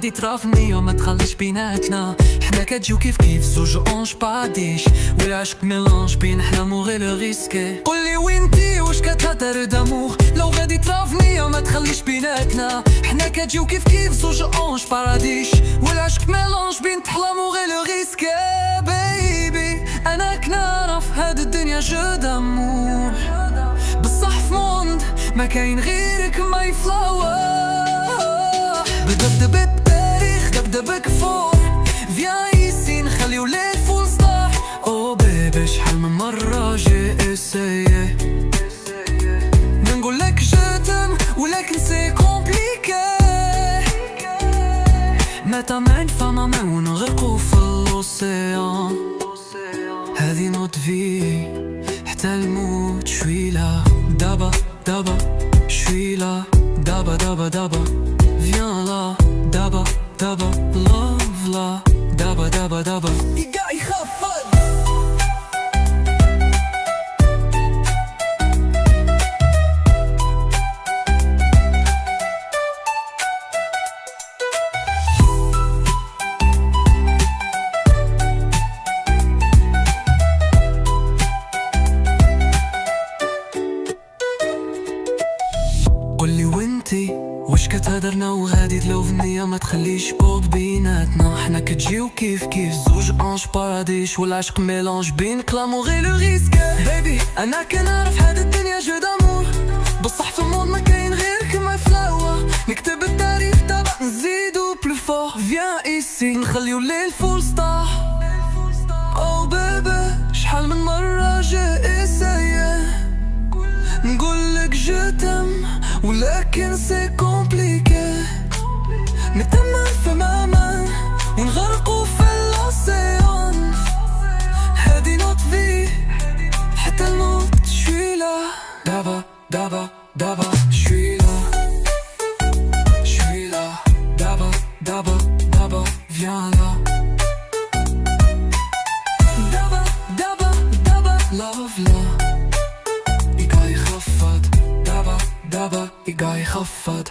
وغادي ترافني وما تخليش بيناتنا. حنا كتجيو كيف كيف زوج اونج باديش، والعشق ميلانج بين حلم وغير لو ريسكي. قولي وينتي واش كتهدر داموغ، لو غادي ترافني وما تخليش بيناتنا. حنا كتجيو كيف كيف زوج اونج باراديش، والعشق ميلانج بين تحلم وغير لو ريسكي. بيبي انا كنعرف هاد الدنيا جو دامور، بصح في موند ما كاين غيرك ماي فلاور. بدبدب التاريخ دبدبك فوق، فيان ايسي نخليو ليل فول ستار. او بيبي شحال من مرة جي اسيي نقولك جو تم ولكن سي كومبليكي. متى ما نفهمها ما ونغرقو في الاوسيان. هذه نوت في حتى الموت شويلة دابا دابا شويلة دابا دابا دابا. Viens là دابا دابا love لا دابا دابا دابا. يقع يخفض قولي وانتي واش كتهدرنا وغادي تلوف النية ما تخليش بود بيناتنا. حنا كتجيو كيف كيف زوج انج باراديش، والعشق ميلانج بين كلام وغير لو ريسك. بيبي انا كنعرف هاد الدنيا جو دامور، بصح في الموند ما كاين غيرك ماي فلاور. نكتب التاريخ تبع نزيدو بلو فور، فيان ايسي نخليو الليل فول ستار. او بيبي شحال من مرة جي اسيي نقولك جو تم ولكن سي كومبليكي. نتمنى تماما ونغرقو في الاوسيان. هادي نوت في حتى الموت شويلة دابا دابا دابا شويلة شويلة دابا دابا دابا. فيان لا دابا دابا دابا love لا يقع يخفض دابا دابا يقع يخفض.